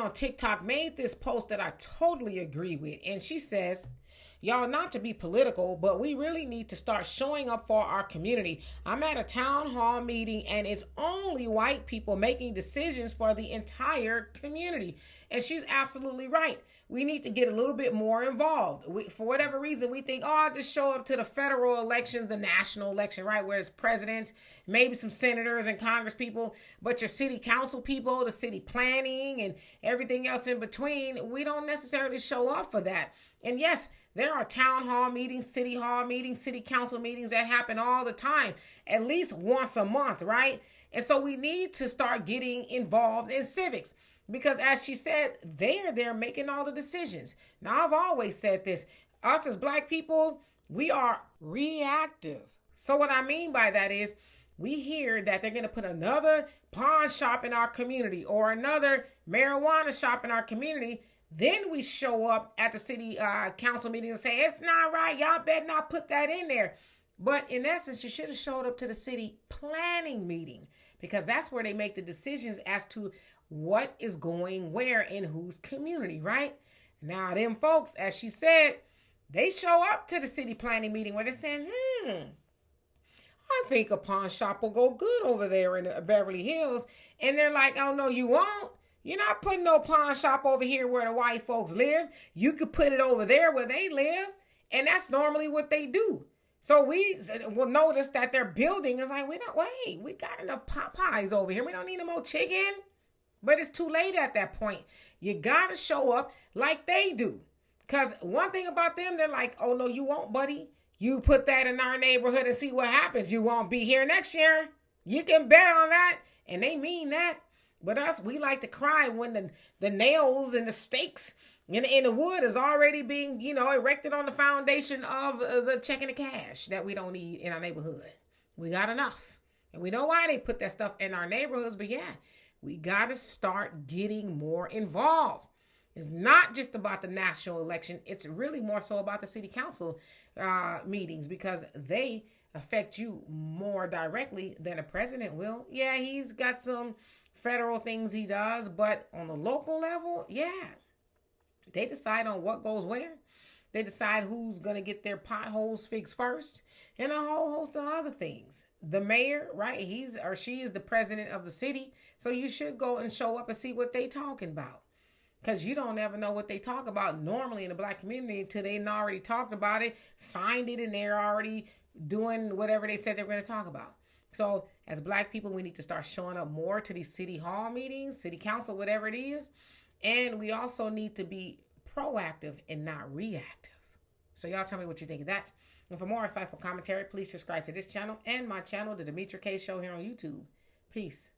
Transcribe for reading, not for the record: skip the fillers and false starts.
on TikTok made this post that I totally agree with. And she says, y'all, not to be political, but we really need to start showing up for our community. I'm at a town hall meeting and it's only white people making decisions for the entire community. And she's absolutely right. We need to get a little bit more involved. For whatever reason, we think, oh, I'll just show up to the federal elections, the national election, right? Where it's presidents, maybe some senators and Congress people, but your city council people, the city planning and everything else in between, we don't necessarily show up for that. And yes, there are town hall meetings, city council meetings that happen all the time, at least once a month, right? And so we need to start getting involved in civics because, as she said, they're making all the decisions. Now, I've always said this, us as Black people, we are reactive. So what I mean by that is we hear that they're going to put another pawn shop in our community or another marijuana shop in our community. Then we show up at the city council meeting and say, it's not right. Y'all better not put that in there. But in essence, you should have showed up to the city planning meeting because that's where they make the decisions as to what is going where in whose community, right? Now, them folks, as she said, they show up to the city planning meeting where they're saying, I think a pawn shop will go good over there in Beverly Hills. And they're like, oh, no, you won't. You're not putting no pawn shop over here where the white folks live. You could put it over there where they live. And that's normally what they do. So we will notice that their building is like, we got enough Popeyes over here. We don't need no more chicken. But it's too late at that point. You got to show up like they do. Because one thing about them, they're like, oh, no, you won't, buddy. You put that in our neighborhood and see what happens. You won't be here next year. You can bet on that. And they mean that. But us, we like to cry when the nails and the stakes in the wood is already being, erected on the foundation of the checking the cash that we don't need in our neighborhood. We got enough. And we know why they put that stuff in our neighborhoods. But yeah, we got to start getting more involved. It's not just about the national election. It's really more so about the city council meetings because they affect you more directly than a president will. Yeah, he's got some federal things he does, but on the local level, yeah, they decide on what goes where. They decide who's going to get their potholes fixed first and a whole host of other things. The mayor, right, he's or she is the president of the city, so you should go and show up and see what they talking about because you don't ever know what they talk about normally in the Black community until they already talked about it, signed it, and they're already doing whatever they said they were going to talk about. So as Black people, we need to start showing up more to these city hall meetings, city council, whatever it is. And we also need to be proactive and not reactive. So y'all tell me what you think of that. And for more insightful commentary, please subscribe to this channel and my channel, The Demetra Kaye Show here on YouTube. Peace.